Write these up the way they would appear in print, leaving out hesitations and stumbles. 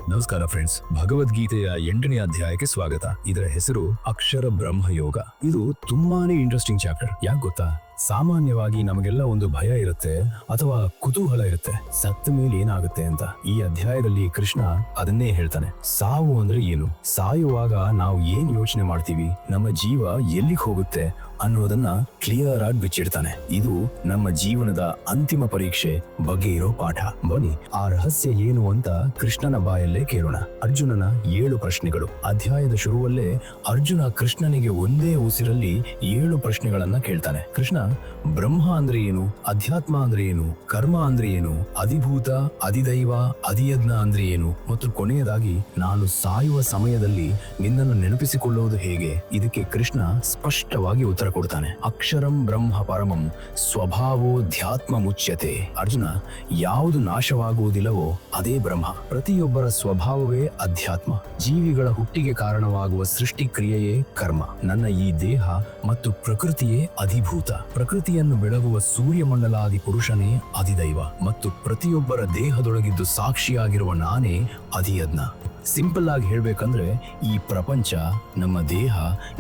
ನಮಸ್ಕಾರ ಫ್ರೆಂಡ್ಸ್, ಭಗವದ್ಗೀತೆಯ 8ನೇ ಅಧ್ಯಾಯಕ್ಕೆ ಸ್ವಾಗತ. ಇದರ ಹೆಸರು ಅಕ್ಷರ ಬ್ರಹ್ಮ ಯೋಗ. ಇದು ತುಂಬಾನೇ ಇಂಟ್ರೆಸ್ಟಿಂಗ್ ಚಾಪ್ಟರ್. ಯಾಕೆ ಗೊತ್ತಾ? ಸಾಮಾನ್ಯವಾಗಿ ನಮಗೆಲ್ಲ ಒಂದು ಭಯ ಇರುತ್ತೆ ಅಥವಾ ಕುತೂಹಲ ಇರುತ್ತೆ, ಸತ್ತ ಮೇಲೆ ಏನಾಗುತ್ತೆ ಅಂತ. ಈ ಅಧ್ಯಾಯದಲ್ಲಿ ಕೃಷ್ಣ ಅದನ್ನೇ ಹೇಳ್ತಾನೆ. ಸಾವು ಅಂದ್ರೆ ಏನು, ಸಾಯುವಾಗ ನಾವು ಏನ್ ಯೋಚನೆ ಮಾಡ್ತೀವಿ, ನಮ್ಮ ಜೀವ ಎಲ್ಲಿಗೆ ಹೋಗುತ್ತೆ ಅನ್ನೋದನ್ನ ಕ್ಲಿಯರ್ ಆಗಿ ಬಿಚ್ಚಿಡ್ತಾನೆ. ಇದು ನಮ್ಮ ಜೀವನದ ಅಂತಿಮ ಪರೀಕ್ಷೆ ಬಗ್ಗೆ ಇರೋ ಪಾಠ. ಬನ್ನಿ ಆ ರಹಸ್ಯ ಏನು ಅಂತ ಕೃಷ್ಣನ ಬಾಯಲ್ಲೇ ಕೇಳೋಣ. ಅರ್ಜುನನ 7 ಪ್ರಶ್ನೆಗಳು. ಅಧ್ಯಾಯದ ಶುರುವಲ್ಲೇ ಅರ್ಜುನ ಕೃಷ್ಣನಿಗೆ ಒಂದೇ ಉಸಿರಲ್ಲಿ 7 ಪ್ರಶ್ನೆಗಳನ್ನ ಕೇಳ್ತಾನೆ. ಕೃಷ್ಣ ಬ್ರಹ್ಮ ಅಂದ್ರೆ ಏನು, ಅಧ್ಯಾತ್ಮ ಅಂದ್ರೆ ಏನು, ಕರ್ಮ ಅಂದ್ರೆ ಏನು, ಅಧಿಭೂತ, ಅಧಿದೈವ, ಅಧಿಯಜ್ಞ ಅಂದ್ರೆ ಏನು, ಮತ್ತು ಕೊನೆಯದಾಗಿ ನಾನು ಸಾಯುವ ಸಮಯದಲ್ಲಿ ನಿನ್ನನ್ನು ನೆನಪಿಸಿಕೊಳ್ಳುವುದು ಹೇಗೆ. ಇದಕ್ಕೆ ಕೃಷ್ಣ ಸ್ಪಷ್ಟವಾಗಿ ಉತ್ತರ ಕೊಡ್ತಾನೆ. ಅಕ್ಷರಂ ಬ್ರಹ್ಮ ಪರಮಂ ಸ್ವಭಾವೋಧ್ಯಾತ್ಮ ಮುಚ್ಯತೆ. ಅರ್ಜುನ, ಯಾವುದು ನಾಶವಾಗುವುದಿಲ್ಲವೋ ಅದೇ ಬ್ರಹ್ಮ. ಪ್ರತಿಯೊಬ್ಬರ ಸ್ವಭಾವವೇ ಅಧ್ಯಾತ್ಮ. ಜೀವಿಗಳ ಹುಟ್ಟಿಗೆ ಕಾರಣವಾಗುವ ಸೃಷ್ಟಿ ಕ್ರಿಯೆಯೇ ಕರ್ಮ. ನನ್ನ ಈ ದೇಹ ಮತ್ತು ಪ್ರಕೃತಿಯೇ ಅಧಿಭೂತ. ಪ್ರಕೃತಿಯನ್ನು ಬೆಳಗುವ ಸೂರ್ಯಮಂಡಲಾದಿ ಪುರುಷನೇ ಅಧಿದೈವ ಮತ್ತು ಪ್ರತಿಯೊಬ್ಬರ ದೇಹದೊಳಗಿದ್ದು ಸಾಕ್ಷಿಯಾಗಿರುವ ನಾನೇ ಅಧಿಯಜ್ಞ. ಸಿಂಪಲ್ ಆಗಿ ಹೇಳ್ಬೇಕಂದ್ರೆ ಈ ಪ್ರಪಂಚ, ನಮ್ಮ ದೇಹ,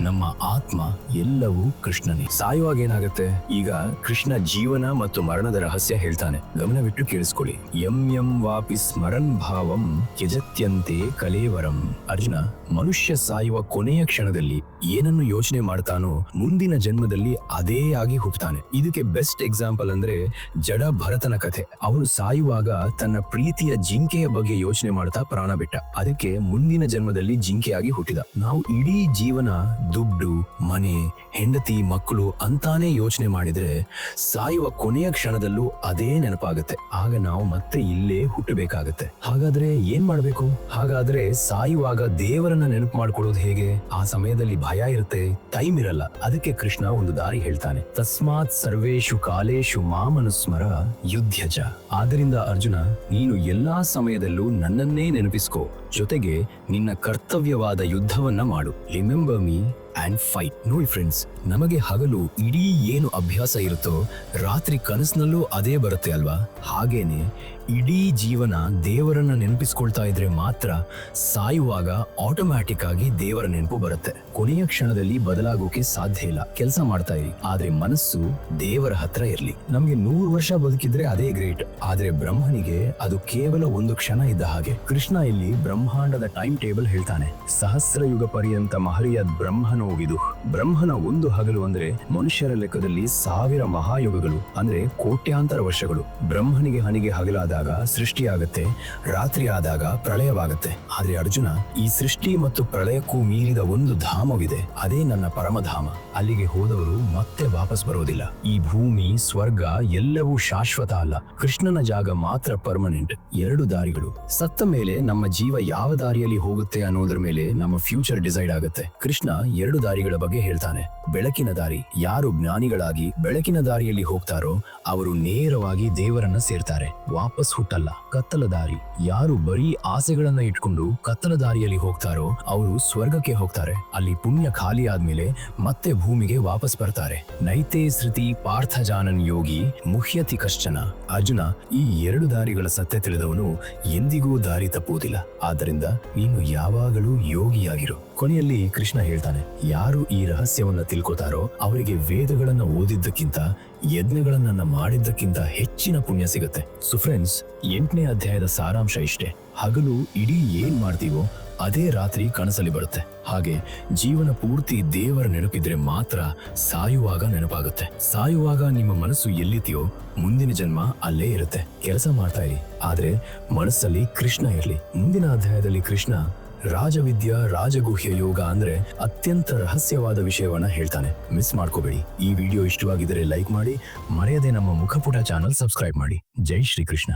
ನಮ್ಮ ಆತ್ಮ ಎಲ್ಲವೂ ಕೃಷ್ಣನೇ. ಸಾಯುವಾಗ ಏನಾಗುತ್ತೆ? ಈಗ ಕೃಷ್ಣ ಜೀವನ ಮತ್ತು ಮರಣದ ರಹಸ್ಯ ಹೇಳ್ತಾನೆ. ಗಮನವಿಟ್ಟು ಕೇಳಿಸ್ಕೊಳ್ಳಿ. ಯಂ ಯಂ ವಾಪಿ ಸ್ಮರನ್ ಭಾವಂ ತ್ಯಜತ್ಯಂತೆ ಕಲೇವರಂ. ಅರ್ಜುನ, ಮನುಷ್ಯ ಸಾಯುವ ಕೊನೆಯ ಕ್ಷಣದಲ್ಲಿ ಏನನ್ನು ಯೋಚನೆ ಮಾಡ್ತಾನೋ ಮುಂದಿನ ಜನ್ಮದಲ್ಲಿ ಅದೇ ಆಗಿ ಹುಟ್ಟುತ್ತಾನೆ. ಇದಕ್ಕೆ ಬೆಸ್ಟ್ ಎಕ್ಸಾಂಪಲ್ ಅಂದ್ರೆ ಜಡ ಭರತನ ಕಥೆ. ಅವನು ಸಾಯುವಾಗ ತನ್ನ ಪ್ರೀತಿಯ ಜಿಂಕೆಯ ಬಗ್ಗೆ ಯೋಚನೆ ಮಾಡ್ತಾ ಪ್ರಾಣ ಬಿಟ್ಟ. ಅದಕ್ಕೆ ಮುಂದಿನ ಜನ್ಮದಲ್ಲಿ ಜಿಂಕೆಯಾಗಿ ಹುಟ್ಟಿದ. ನಾವು ಇಡೀ ಜೀವನ ದುಡ್ಡು, ಮನೆ, ಹೆಂಡತಿ, ಮಕ್ಕಳು ಅಂತಾನೆ ಯೋಚನೆ ಮಾಡಿದ್ರೆ ಸಾಯುವ ಕೊನೆಯ ಕ್ಷಣದಲ್ಲೂ ಅದೇ ನೆನಪಾಗುತ್ತೆ. ಆಗ ನಾವು ಮತ್ತೆ ಇಲ್ಲೇ ಹುಟ್ಟಬೇಕಾಗತ್ತೆ. ಹಾಗಾದ್ರೆ ಏನ್ ಮಾಡ್ಬೇಕು? ಹಾಗಾದ್ರೆ ಸಾಯುವಾಗ ದೇವರನ್ನ ನೆನಪು ಮಾಡ್ಕೊಳ್ಳೋದು ಹೇಗೆ? ಆ ಸಮಯದಲ್ಲಿ ಭಯ ಇರುತ್ತೆ, ಟೈಮ್ ಇರಲ್ಲ. ಅದಕ್ಕೆ ಕೃಷ್ಣ ಒಂದು ದಾರಿ ಹೇಳ್ತಾನೆ. ತಸ್ಮಾತ್ ಸರ್ವೇಷು ಕಾಲೇಶು ಮಾಮನುಸ್ಮರ ಯುದ್ಧಜ. ಆದ್ದರಿಂದ ಅರ್ಜುನ, ನೀನು ಎಲ್ಲಾ ಸಮಯದಲ್ಲೂ ನನ್ನನ್ನೇ ನೆನಪಿಸ್ಕೋ, ಜೊತೆಗೆ ನಿನ್ನ ಕರ್ತವ್ಯವಾದ ಯುದ್ಧವನ್ನ ಮಾಡು. Remember me and fight. ನೋಡಿ ಫ್ರೆಂಡ್ಸ್, ನಮಗೆ ಹಗಲು ಇಡೀ ಏನು ಅಭ್ಯಾಸ ಇರುತ್ತೋ ರಾತ್ರಿ ಕನಸಿನಲ್ಲೂ ಅದೇ ಬರುತ್ತೆ ಅಲ್ವಾ? ಹಾಗೇನೆ ಇಡೀ ಜೀವನ ದೇವರನ್ನ ನೆನಪಿಸ್ಕೊಳ್ತಾ ಇದ್ರೆ ಮಾತ್ರ ಸಾಯುವಾಗ ಆಟೋಮ್ಯಾಟಿಕ್ ಆಗಿ ದೇವರ ನೆನಪು ಬರುತ್ತೆ. ಕೊನೆಯ ಕ್ಷಣದಲ್ಲಿ ಬದಲಾಗೋಕೆ ಸಾಧ್ಯ ಇಲ್ಲ. ಕೆಲಸ ಮಾಡ್ತಾ ಇರಿ, ಆದ್ರೆ ಮನಸ್ಸು ದೇವರ ಹತ್ರ ಇರ್ಲಿ. ನಮ್ಗೆ 100 ವರ್ಷ ಬದುಕಿದ್ರೆ ಅದೇ ಗ್ರೇಟ್, ಆದ್ರೆ ಬ್ರಹ್ಮನಿಗೆ ಅದು ಕೇವಲ ಒಂದು ಕ್ಷಣ ಇದ್ದ ಹಾಗೆ. ಕೃಷ್ಣ ಇಲ್ಲಿ ಬ್ರಹ್ಮಾಂಡದ ಟೈಮ್ ಟೇಬಲ್ ಹೇಳ್ತಾನೆ. ಸಹಸ್ರ ಯುಗ ಪರ್ಯಂತ ಮಹರ್ಯದ್ ಬ್ರಹ್ಮನೋವಿದು. ಬ್ರಹ್ಮನ ಒಂದು ಹಗಲು ಅಂದ್ರೆ ಮನುಷ್ಯರ ಲೆಕ್ಕದಲ್ಲಿ 1000 ಮಹಾಯುಗಗಳು, ಅಂದ್ರೆ ಕೋಟ್ಯಾಂತರ ವರ್ಷಗಳು. ಬ್ರಹ್ಮನಿಗೆ ಹನಿಗೆ ಹಗಲಾದಾಗ ಸೃಷ್ಟಿಯಾಗತ್ತೆ, ರಾತ್ರಿ ಆದಾಗ ಪ್ರಳಯವಾಗತ್ತೆ. ಆದ್ರೆ ಅರ್ಜುನ, ಈ ಸೃಷ್ಟಿ ಮತ್ತು ಪ್ರಳಯಕ್ಕೂ ಮೀರಿದ ಒಂದು ಧಾಮವಿದೆ, ಅದೇ ನನ್ನ ಪರಮಧಾಮ. ಅಲ್ಲಿಗೆ ಹೋದವರು ಮತ್ತೆ ವಾಪಸ್ ಬರೋದಿಲ್ಲ. ಈ ಭೂಮಿ, ಸ್ವರ್ಗ ಎಲ್ಲವೂ ಶಾಶ್ವತ ಅಲ್ಲ. ಕೃಷ್ಣನ ಜಾಗ ಮಾತ್ರ ಪರ್ಮನೆಂಟ್. 2 ದಾರಿಗಳು. ಸತ್ತ ಮೇಲೆ ನಮ್ಮ ಜೀವ ಯಾವ ದಾರಿಯಲ್ಲಿ ಹೋಗುತ್ತೆ ಅನ್ನೋದ್ರ ಮೇಲೆ ನಮ್ಮ ಫ್ಯೂಚರ್ ಡಿಸೈಡ್ ಆಗುತ್ತೆ. ಕೃಷ್ಣ 2 ದಾರಿಗಳ ಬಗ್ಗೆ ಹೇಳ್ತಾನೆ. ಬೆಳಕಿನ ದಾರಿ. ಯಾರು ಜ್ಞಾನಿಗಳಾಗಿ ಬೆಳಕಿನ ದಾರಿಯಲ್ಲಿ ಹೋಗ್ತಾರೋ ಅವರು ನೇರವಾಗಿ ದೇವರನ್ನ ಸೇರ್ತಾರೆ, ವಾಪಸ್ ಹುಟ್ಟಲ್ಲ. ಕತ್ತಲ ದಾರಿ. ಯಾರು ಬರೀ ಆಸೆಗಳನ್ನ ಇಟ್ಕೊಂಡು ಕತ್ತಲ ದಾರಿಯಲ್ಲಿ ಹೋಗ್ತಾರೋ ಅವರು ಸ್ವರ್ಗಕ್ಕೆ ಹೋಗ್ತಾರೆ. ಅಲ್ಲಿ ಪುಣ್ಯ ಖಾಲಿ ಆದ್ಮೇಲೆ ಮತ್ತೆ ಭೂಮಿಗೆ ವಾಪಸ್ ಬರ್ತಾರೆ. ನೈತೆ ಶ್ರುತಿ ಪಾರ್ಥ ಜಾನನ್ ಯೋಗಿ ಮುಹ್ಯತಿ ಕಶ್ಚನ. ಅರ್ಜುನ, ಈ 2 ದಾರಿಗಳ ಸತ್ಯ ತಿಳಿದವನು ಎಂದಿಗೂ ದಾರಿ ತಪ್ಪುವುದಿಲ್ಲ. ಆದ್ದರಿಂದ ನೀನು ಯಾವಾಗಲೂ ಯೋಗಿಯಾಗಿರು. ಕೊನೆಯಲ್ಲಿ ಕೃಷ್ಣ ಹೇಳ್ತಾನೆ, ಯಾರು ಈ ರಹಸ್ಯವನ್ನ ತಿಳ್ಕೊತಾರೋ ಅವರಿಗೆ ವೇದಗಳನ್ನ ಓದಿದ್ದಕ್ಕಿಂತ, ಯಜ್ಞಗಳನ್ನ ಮಾಡಿದ್ದಕ್ಕಿಂತ ಹೆಚ್ಚಿನ ಪುಣ್ಯ ಸಿಗುತ್ತೆ. ಸೊ ಫ್ರೆಂಡ್ಸ್, 8ನೇ ಅಧ್ಯಾಯದ ಸಾರಾಂಶ ಇಷ್ಟೇ. ಹಗಲು ಇಡೀ ಏನ್ ಮಾಡ್ತೀವೋ ಅದೇ ರಾತ್ರಿ ಕನಸಲ್ಲಿ ಬರುತ್ತೆ. ಹಾಗೆ ಜೀವನ ಪೂರ್ತಿ ದೇವರ ನೆನಪಿದ್ರೆ ಮಾತ್ರ ಸಾಯುವಾಗ ನೆನಪಾಗುತ್ತೆ. ಸಾಯುವಾಗ ನಿಮ್ಮ ಮನಸ್ಸು ಎಲ್ಲಿದೆಯೋ ಮುಂದಿನ ಜನ್ಮ ಅಲ್ಲೇ ಇರುತ್ತೆ. ಕೆಲಸ ಮಾಡ್ತಾ ಇರಿ, ಆದ್ರೆ ಮನಸ್ಸಲ್ಲಿ ಕೃಷ್ಣ ಇರ್ಲಿ. ಮುಂದಿನ ಅಧ್ಯಾಯದಲ್ಲಿ ಕೃಷ್ಣ ರಾಜವಿದ್ಯಾ ರಾಜಗುಹ್ಯ ಯೋಗ ಅಂದ್ರೆ ಅತ್ಯಂತ ರಹಸ್ಯವಾದ ವಿಷಯವನ್ನ ಹೇಳ್ತಾನೆ. ಮಿಸ್ ಮಾಡ್ಕೋಬೇಡಿ. ಈ ವಿಡಿಯೋ ಇಷ್ಟವಾಗಿದ್ದರೆ ಲೈಕ್ ಮಾಡಿ, ಮರೆಯದೆ ನಮ್ಮ ಮುಖಪುಟ ಚಾನಲ್ ಸಬ್ಸ್ಕ್ರೈಬ್ ಮಾಡಿ. ಜೈ ಶ್ರೀ ಕೃಷ್ಣ.